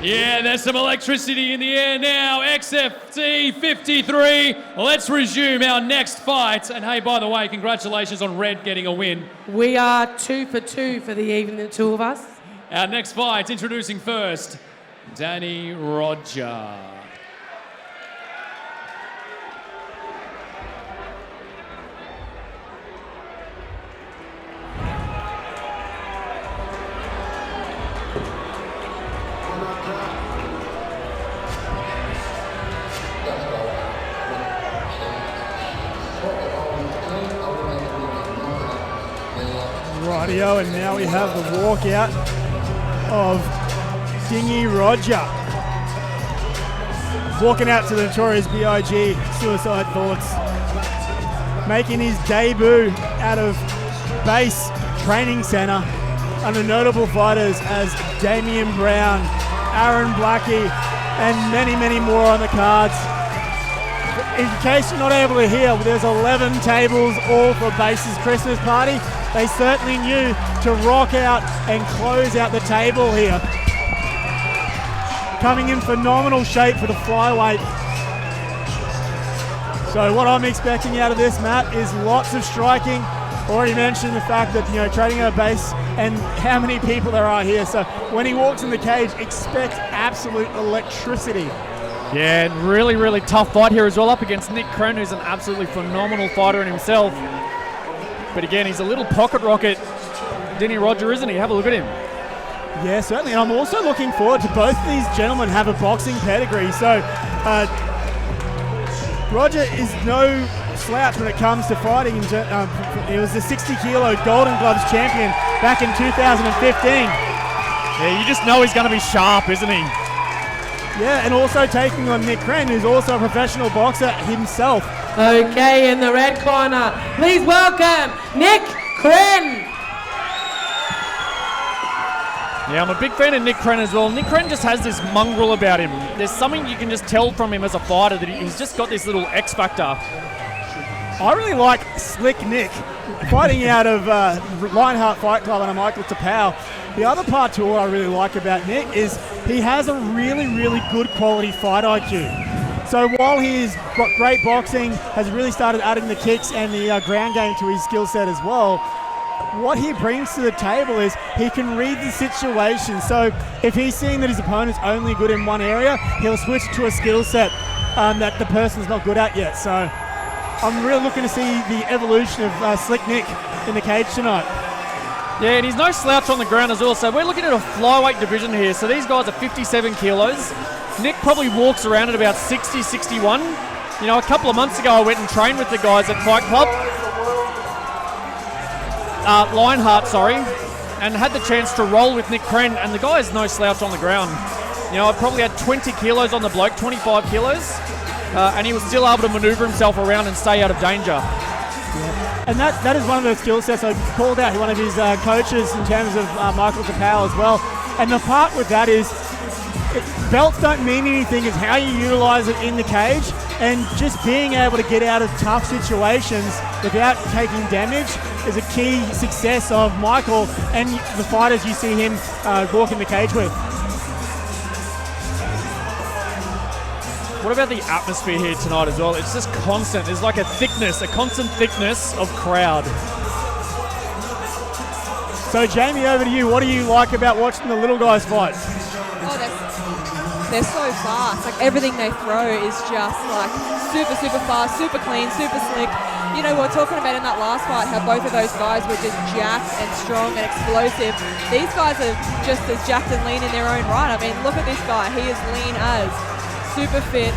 Yeah, there's some electricity in the air now. XFC 53. Let's resume our next fight. And hey, by the way, congratulations on Red getting a win. We are 2 for 2 for the evening, the two of us. Our next fight, introducing first, Dhiny Roger. Rightio, and now we have the walkout of Dhiny Roger. Walking out to the Notorious B.I.G. Suicide Thoughts. Making his debut out of base training centre under notable fighters as Damian Brown, Aaron Blackie, and many, many more on the cards. In case you're not able to hear, there's 11 tables all for Base's Christmas party. They certainly knew to rock out and close out the table here. Coming in phenomenal shape for the flyweight. So what I'm expecting out of this, Matt, is lots of striking. Already mentioned the fact that, trading at a base and how many people there are here. So when he walks in the cage, expect absolute electricity. Yeah, really, really tough fight here as well, up against Nick Kren, who's an absolutely phenomenal fighter in himself. But again, he's a little pocket rocket, Dhiny Roger, isn't he? Have a look at him. Yeah, certainly. And I'm also looking forward to both of these gentlemen have a boxing pedigree. So Roger is no slouch when it comes to fighting. He was the 60-kilo Golden Gloves champion back in 2015. Yeah, you just know he's going to be sharp, isn't he? Yeah, and also taking on Nick Kren, who's also a professional boxer himself. Okay, in the red corner, please welcome Nick Kren. Yeah, I'm a big fan of Nick Kren as well. Nick Kren just has this mongrel about him. There's something you can just tell from him as a fighter that he's just got this little X factor. I really like Slick Nick, fighting out of Lionheart Fight Club under Michael Tapau. The other part to what I really like about Nick is he has a really, really good quality fight IQ. So while he's got great boxing, has really started adding the kicks and the ground game to his skill set as well, what he brings to the table is he can read the situation. So if he's seeing that his opponent's only good in one area, he'll switch to a skill set that the person's not good at yet. So I'm really looking to see the evolution of Slick Nick in the cage tonight. Yeah, and he's no slouch on the ground as well. So we're looking at a flyweight division here. So these guys are 57 kilos. Nick probably walks around at about 60, 61. A couple of months ago I went and trained with the guys at Fight Club. Lionheart, and had the chance to roll with Nick Kren, and the guy is no slouch on the ground. I probably had 20 kilos on the bloke, 25 kilos, and he was still able to manoeuvre himself around and stay out of danger. Yeah. And that is one of the skill sets I called out one of his coaches in terms of Michael Tapau as well. And the part with that is belts don't mean anything, it's how you utilize it in the cage, and just being able to get out of tough situations without taking damage is a key success of Michael and the fighters you see him walk in the cage with. What about the atmosphere here tonight as well? It's just constant. There's like a constant thickness of crowd. So Jamie, over to you. What do you like about watching the little guys fight? They're so fast. Like everything they throw is just like super, super fast, super clean, super slick. We were talking about in that last fight how both of those guys were just jacked and strong and explosive. These guys are just as jacked and lean in their own right. I mean, look at this guy. He is lean as, super fit.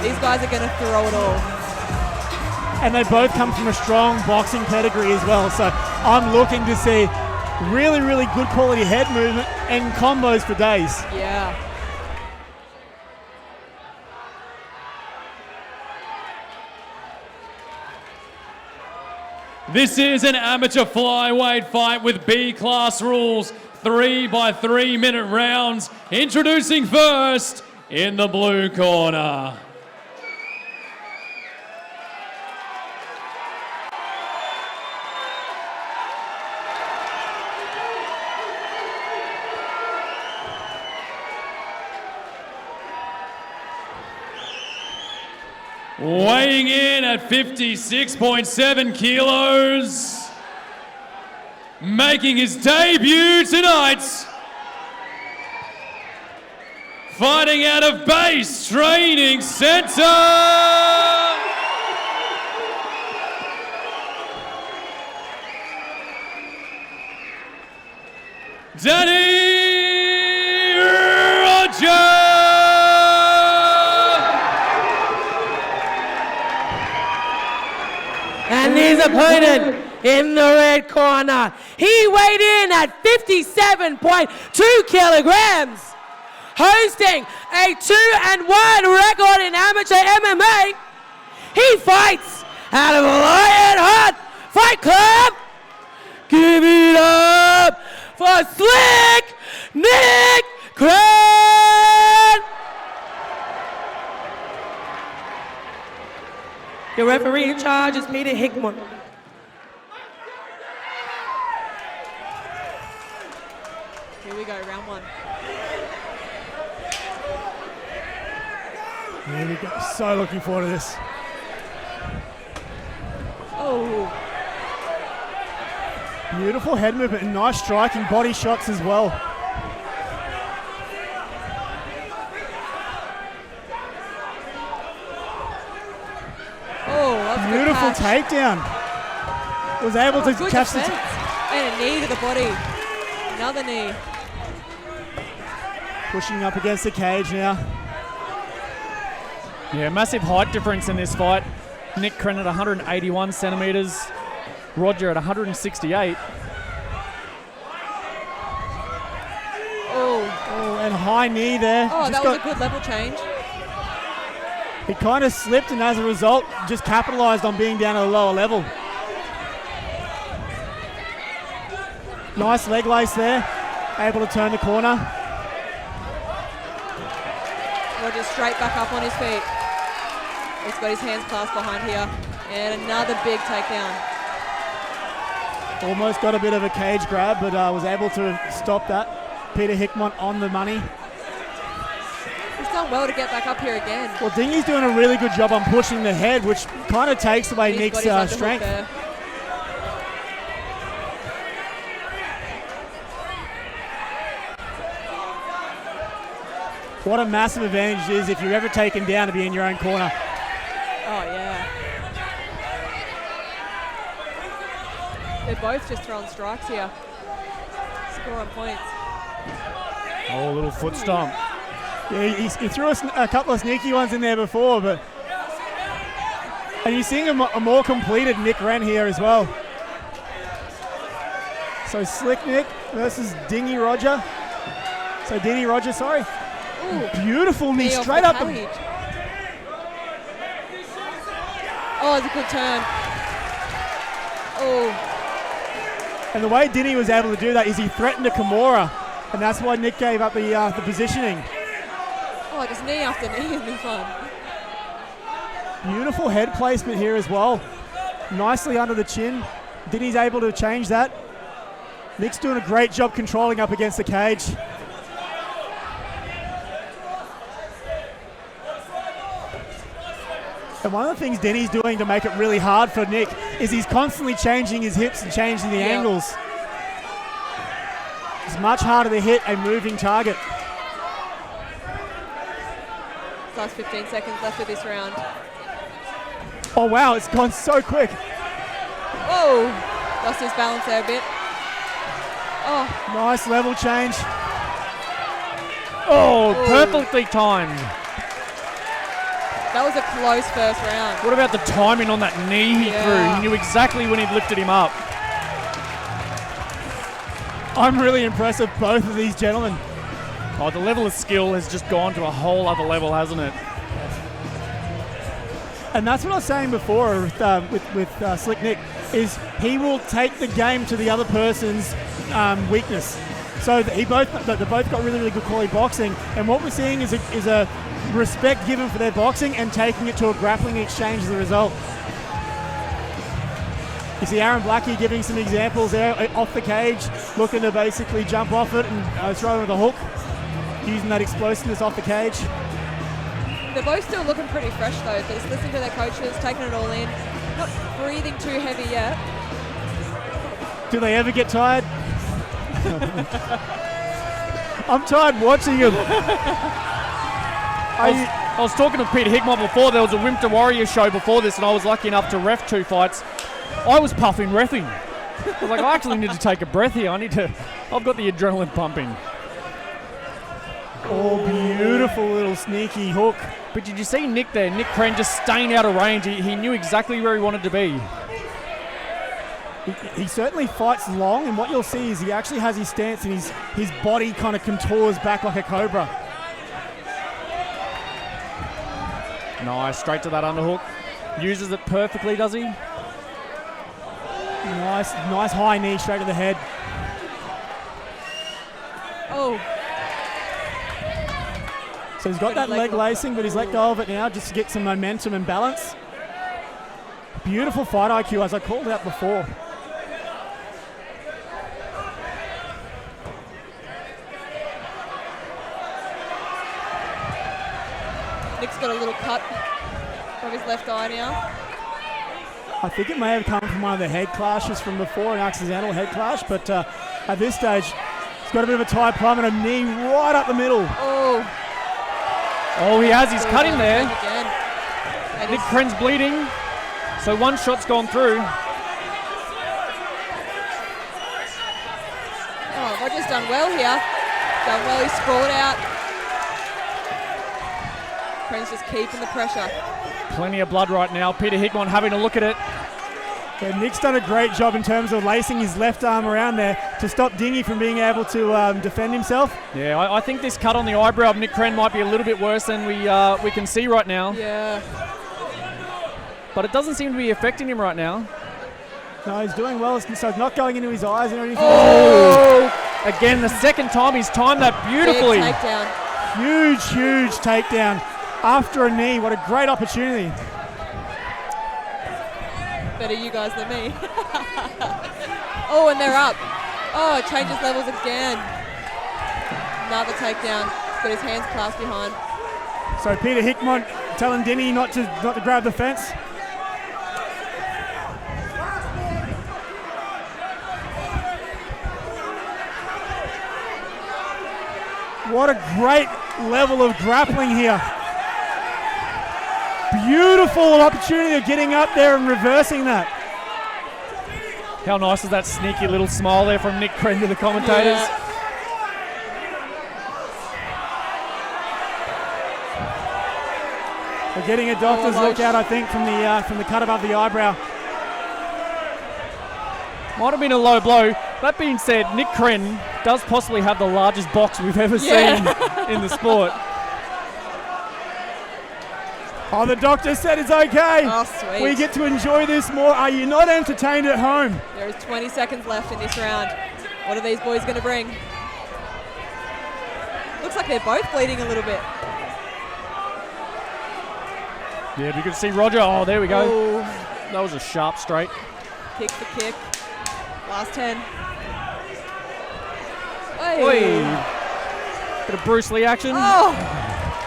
These guys are going to throw it all. And they both come from a strong boxing pedigree as well. So I'm looking to see really, really good quality head movement and combos for days. Yeah. This is an amateur flyweight fight with B-class rules, 3 by 3 minute rounds. Introducing first, in the blue corner. Weighing in at 56.7 kilos, making his debut tonight, fighting out of Base Training Center, Dhiny Roger! And his opponent in the red corner, he weighed in at 57.2 kilograms, hosting a 2-1 record in amateur MMA. He fights out of Lionheart Fight Club. Give it up for Slick Nick Kren! The referee in charge is Peter Hickman. Here we go, round one. Here we go. So looking forward to this. Oh, Beautiful head movement and nice striking, body shots as well. that's a good Beautiful catch. takedown. Was able to Good catch defense. And a knee to the body. Another knee. pushing up against the cage now. Yeah, massive height difference in this fight. Nick Kren at 181 centimetres, Roger at 168. Oh, And high knee there. that Just was a good level change. He kind of slipped and as a result just capitalised on being down at a lower level. Nice leg lace there. Able to turn the corner. Roger straight back up on his feet. He's got his hands clasped behind here. And another big takedown. Almost got a bit of a cage grab, but was able to stop that. Peter Hickman on the money. He's done well to get back up here again. Well, Dhiny's doing a really good job on pushing the head, which kind of takes away He's Nick's got his underhook strength. there. What a massive advantage it is if you're ever taken down to be in your own corner. Oh, yeah. They're both just throwing strikes here. Scoring points. Oh, a little foot stomp. Yeah, he threw a couple of sneaky ones in there before, but and you're seeing a more completed Nick Kren here as well. So Slick Nick versus Dhiny Roger. So Dhiny Roger, sorry. Ooh. Beautiful knee, Knee off straight the up. cage. Oh, it's a good turn. Oh, And the way Dhiny was able to do that is he threatened a Kimura, and that's why Nick gave up the positioning. just knee after knee has been fun. Beautiful head placement here as well. Nicely under the chin. Dhiny's able to change that. Nick's doing a great job controlling up against the cage. And one of the things Dhiny's doing to make it really hard for Nick is he's constantly changing his hips and changing the angles. It's much harder to hit a moving target. Last 15 seconds left of this round. Oh wow, it's gone so quick. Oh, lost his balance there a bit. Oh, Nice level change. Oh, perfectly timed. that was a close first round. What about the timing on that knee he Yeah. threw? He knew exactly when he'd lifted him up. I'm really impressed with both of these gentlemen. Oh, the level of skill has just gone to a whole other level, hasn't it? And that's what I was saying before with Slick Nick, is he will take the game to the other person's weakness. So they both got really, really good quality boxing. And what we're seeing is a respect given for their boxing and taking it to a grappling exchange as a result. You see Aaron Blackie giving some examples there off the cage, looking to basically jump off it and throw with a hook, using that explosiveness off the cage. They're both still looking pretty fresh though. They're just listening to their coaches, taking it all in, not breathing too heavy yet. Do they ever get tired? I'm tired watching them. I was talking to Peter Hickmott before. There was a Wimpta Warrior show before this, and I was lucky enough to ref 2 fights. I was puffing reffing. I was like, I actually need to take a breath here. I've got the adrenaline pumping. Oh, beautiful little sneaky hook. But did you see Nick there? Nick Kren just staying out of range. He knew exactly where he wanted to be. He certainly fights long, and what you'll see is he actually has his stance and his body kind of contours back like a cobra. Nice, straight to that underhook. Uses it perfectly, does he? Nice high knee straight to the head. Oh. So he's got that leg lacing, but he's let go of it now just to get some momentum and balance. Beautiful fight IQ, as I called out before. Nick's got a little cut of his left eye now. I think it may have come from one of the head clashes from before, an accidental head clash, but at this stage, he's got a bit of a tie plumb and a knee right up the middle. Oh, he has. He's cutting there. Again. Nick Kren's bleeding, so one shot's gone through. Oh, Roger's done well here. Done well, he's sprawled out. Kren's just keeping the pressure. Plenty of blood right now. Peter Hickmott having a look at it. Yeah, Nick's done a great job in terms of lacing his left arm around there to stop Dhiny from being able to defend himself. Yeah, I think this cut on the eyebrow of Nick Kren might be a little bit worse than we can see right now. Yeah. But it doesn't seem to be affecting him right now. No, he's doing well, so it's not going into his eyes and anything. Oh! Again, the second time he's timed that beautifully. Big takedown. Huge takedown after a knee. What a great opportunity. Better you guys than me. Oh, and they're up. Oh, it changes levels again. Another takedown. He's got his hands clasped behind. So Peter Hickmott telling Dhiny not to grab the fence. What a great level of grappling here. Beautiful opportunity of getting up there and reversing that. How nice is that sneaky little smile there from Nick Kren to the commentators? Yeah. We're getting a doctor's look out, I think, from the cut above the eyebrow. Might have been a low blow. That being said, Nick Kren does possibly have the largest box we've ever seen in the sport. Oh, the doctor said it's okay. Oh, sweet. We get to enjoy this more. Are you not entertained at home? There is 20 seconds left in this round. What are these boys going to bring? Looks like they're both bleeding a little bit. Yeah, we could see Roger. Oh, there we go. Oh. That was a sharp straight. Kick for kick. Last 10. Oi. Bit of Bruce Lee action. Oh!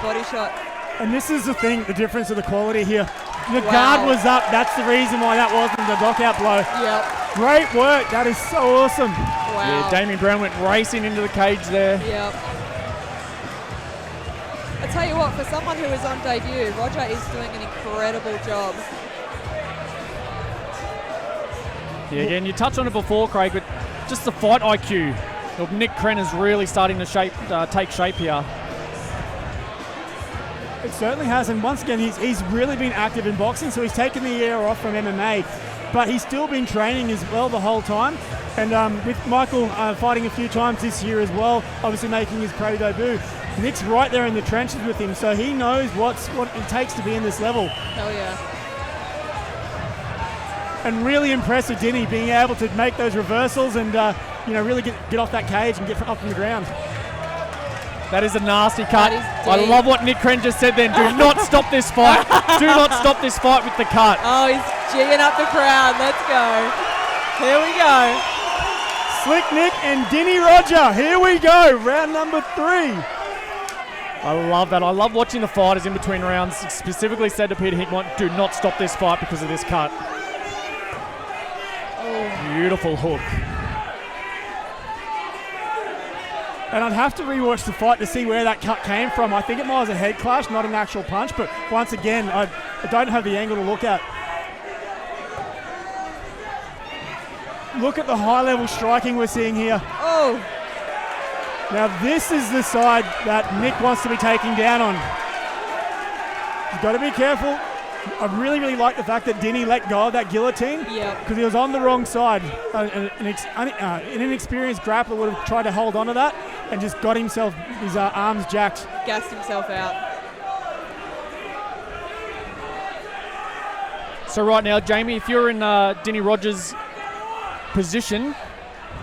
Body shot. And this is the thing, the difference of the quality here. The guard was up. That's the reason why that wasn't the knockout blow. Yep. Great work. That is so awesome. Wow. Yeah, Damien Brown went racing into the cage there. Yep. I tell you what, for someone who is on debut, Roger is doing an incredible job. Yeah, again, you touched on it before, Craig, but just the fight IQ of Nick Kren is really starting to take shape here. It certainly has, and once again, he's really been active in boxing, so he's taken the year off from MMA, but he's still been training as well the whole time. And with Michael fighting a few times this year as well, obviously making his pro debut, Nick's right there in the trenches with him, so he knows what it takes to be in this level. Hell yeah. And really impressive, Dhiny, being able to make those reversals and really get off that cage and get up from the ground. That is a nasty cut. That is I deep. love what Nick Kren just said then. Do not stop this fight. Do not stop this fight with the cut. Oh, he's jigging up the crowd. Let's go. Here we go. Slick Nick and Dhiny Roger. Here we go. Round number 3. I love that. I love watching the fighters in between rounds. Specifically said to Peter Hickmott, do not stop this fight because of this cut. Oh. Beautiful hook. And I'd have to rewatch the fight to see where that cut came from. I think it was a head clash, not an actual punch, but once again, I don't have the angle to look at. Look at the high-level striking we're seeing here. Oh. Now this is the side that Nick wants to be taking down on. You've got to be careful. I really, really like the fact that Dhiny let go of that guillotine because he was on the wrong side. An inexperienced grappler would have tried to hold on to that and just got himself his arms jacked. Gassed himself out. So right now, Jamie, if you're in Dhiny Rogers' position,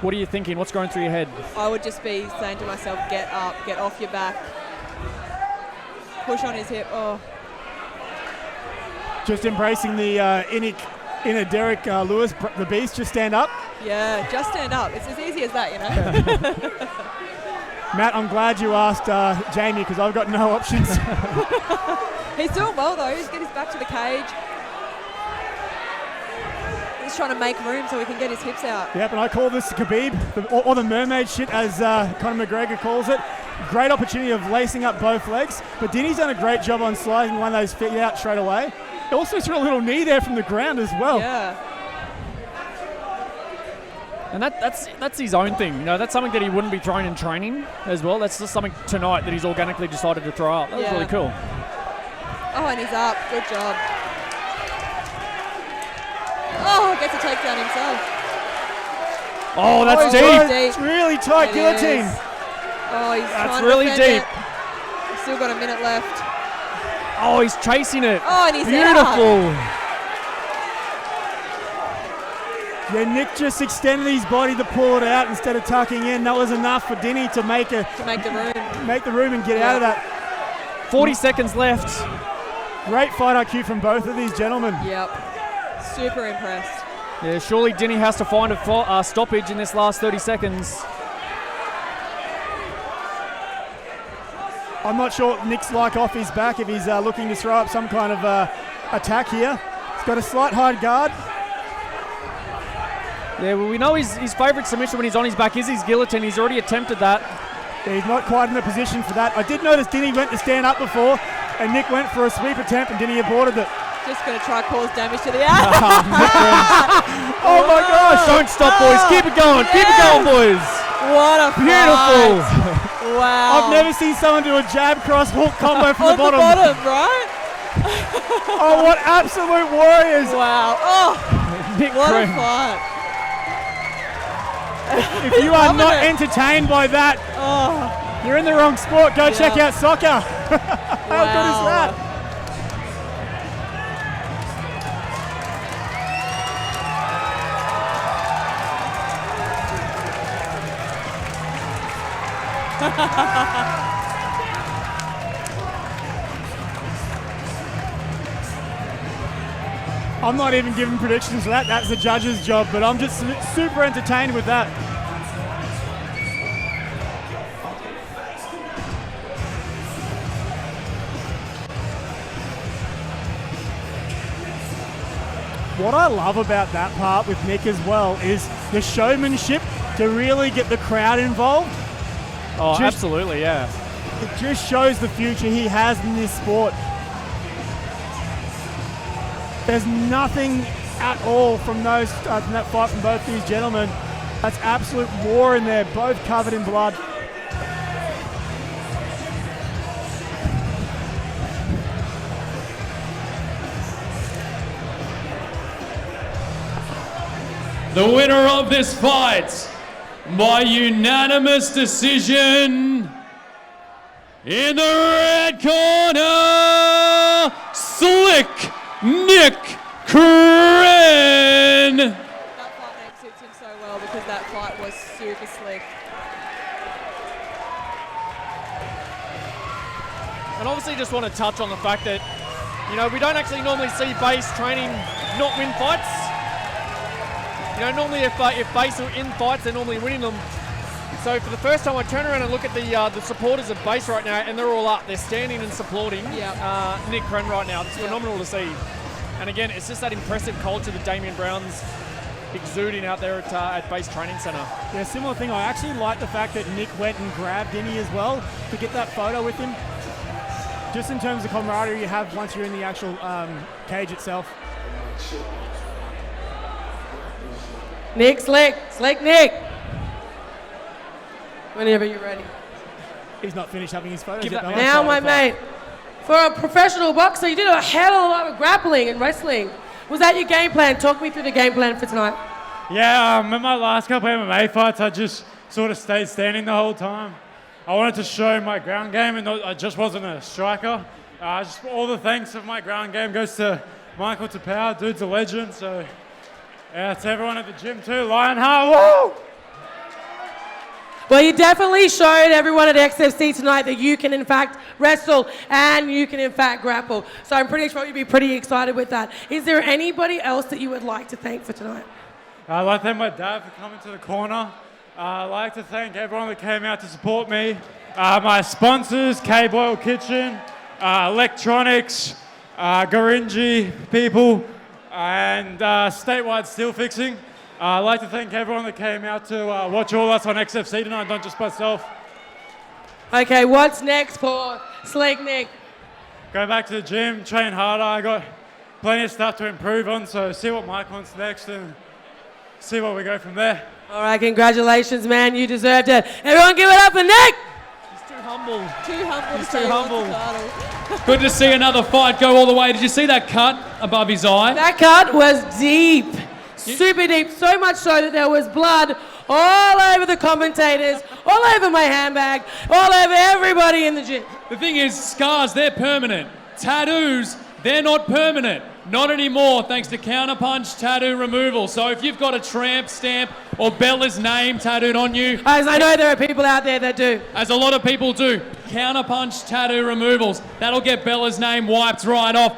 what are you thinking? What's going through your head? I would just be saying to myself, get up, get off your back. Push on his hip. Oh. Just embracing the inner Derek Lewis, the beast. Just stand up. Yeah, just stand up. It's as easy as that, you know. Matt, I'm glad you asked Jamie because I've got no options. He's doing well though. He's getting his back to the cage. He's trying to make room so he can get his hips out. Yep, and I call this Khabib, or the mermaid shit as Conor McGregor calls it. Great opportunity of lacing up both legs, but Dhini's done a great job on sliding one of those feet out straight away. He also threw a little knee there from the ground as well. Yeah. And that's his own thing. You know, that's something that he wouldn't be throwing in training as well. That's just something tonight that he's organically decided to throw up. That was really cool. Oh, and he's up. Good job. Oh, gets a takedown himself. Oh, that's deep. It's really tight guillotine. Oh, he's that's really deep. He's still got a minute left. Oh, he's chasing it. Oh, and he's beautiful. Yeah, Nick just extended his body to pull it out instead of tucking in. That was enough for Dhiny to make the room and get out of that. 40 seconds left. Great fight IQ from both of these gentlemen. Yep. Super impressed. Yeah, surely Dhiny has to find a stoppage in this last 30 seconds. I'm not sure what Nick's like off his back if he's looking to throw up some kind of attack here. He's got a slight hard guard. Yeah, well, we know his favourite submission when he's on his back is his guillotine. He's already attempted that. Yeah, he's not quite in a position for that. I did notice Dhiny went to stand up before, and Nick went for a sweep attempt, and Dhiny aborted it. Just going to try cause damage to the ass. Oh my gosh! Don't stop, boys. Keep it going. Keep it going, boys. What a beautiful. Fight. Wow. I've never seen someone do a jab cross hook combo from the bottom. On the bottom, right? Oh, what absolute warriors. Wow. Oh, Nick what Kren. a fight. If you are not entertained by that, you're in the wrong sport. Go check out soccer. How good is that? I'm not even giving predictions for that. That's the judge's job, but I'm just super entertained with that. What I love about that part with Nick as well is the showmanship to really get the crowd involved. Oh, absolutely, yeah. It just shows the future he has in this sport. There's nothing at all from that fight from both these gentlemen. That's absolute war in there, both covered in blood. The winner of this fight by unanimous decision in the red corner, Slick Nick Kren. That fight name suits him so well because that fight was super slick. And obviously just want to touch on the fact that, you know, we don't actually normally see base training not win fights. You know, normally if base are in fights, they're normally winning them. So for the first time, I turn around and look at the supporters of base right now, and they're all up. They're standing and supporting Nick Kren right now. It's phenomenal to see. And again, it's just that impressive culture that Damien Brown's exuding out there at base training centre. Yeah, similar thing. I actually like the fact that Nick went and grabbed Dhiny as well to get that photo with him. Just in terms of camaraderie you have once you're in the actual cage itself. Nick, slick Nick. Whenever you're ready. He's not finished having his photos Give yet. that though. man Now, my mate, for a professional boxer, you did a hell of a lot of grappling and wrestling. Was that your game plan? Talk me through the game plan for tonight. Yeah, in my last couple of MMA fights, I just sort of stayed standing the whole time. I wanted to show my ground game, and I just wasn't a striker. Just all the thanks of my ground game goes to Michael Tapau, dude's a legend. So, yeah, to everyone at the gym too. Lionheart, woo! Well, you definitely showed everyone at XFC tonight that you can, in fact, wrestle and you can, in fact, grapple. So I'm pretty sure you'd be pretty excited with that. Is there anybody else that you would like to thank for tonight? I'd like to thank my dad for coming to the corner. I'd like to thank everyone that came out to support me. My sponsors, K-Boyle Kitchen, Electronics, Gorinji people, and Statewide Steel Fixing. I'd like to thank everyone that came out to watch all us on XFC tonight, not just myself. Okay, what's next for Slick Nick? Go back to the gym, train harder. I got plenty of stuff to improve on, so see what Mike wants next and see where we go from there. All right, congratulations, man. You deserved it. Everyone give it up for Nick! He's too humble. Too humble. He's to say too he wants humble. the title. Good to see another fight go all the way. Did you see that cut above his eye? That cut was deep. Super deep, so much so that there was blood all over the commentators, all over my handbag, all over everybody in the gym. The thing is, scars, they're permanent. Tattoos, they're not permanent. Not anymore, thanks to Counterpunch Tattoo Removal. So if you've got a tramp stamp or Bella's name tattooed on you, As I know there are people out there that do. as a lot of people do, Counterpunch Tattoo Removals, that'll get Bella's name wiped right off.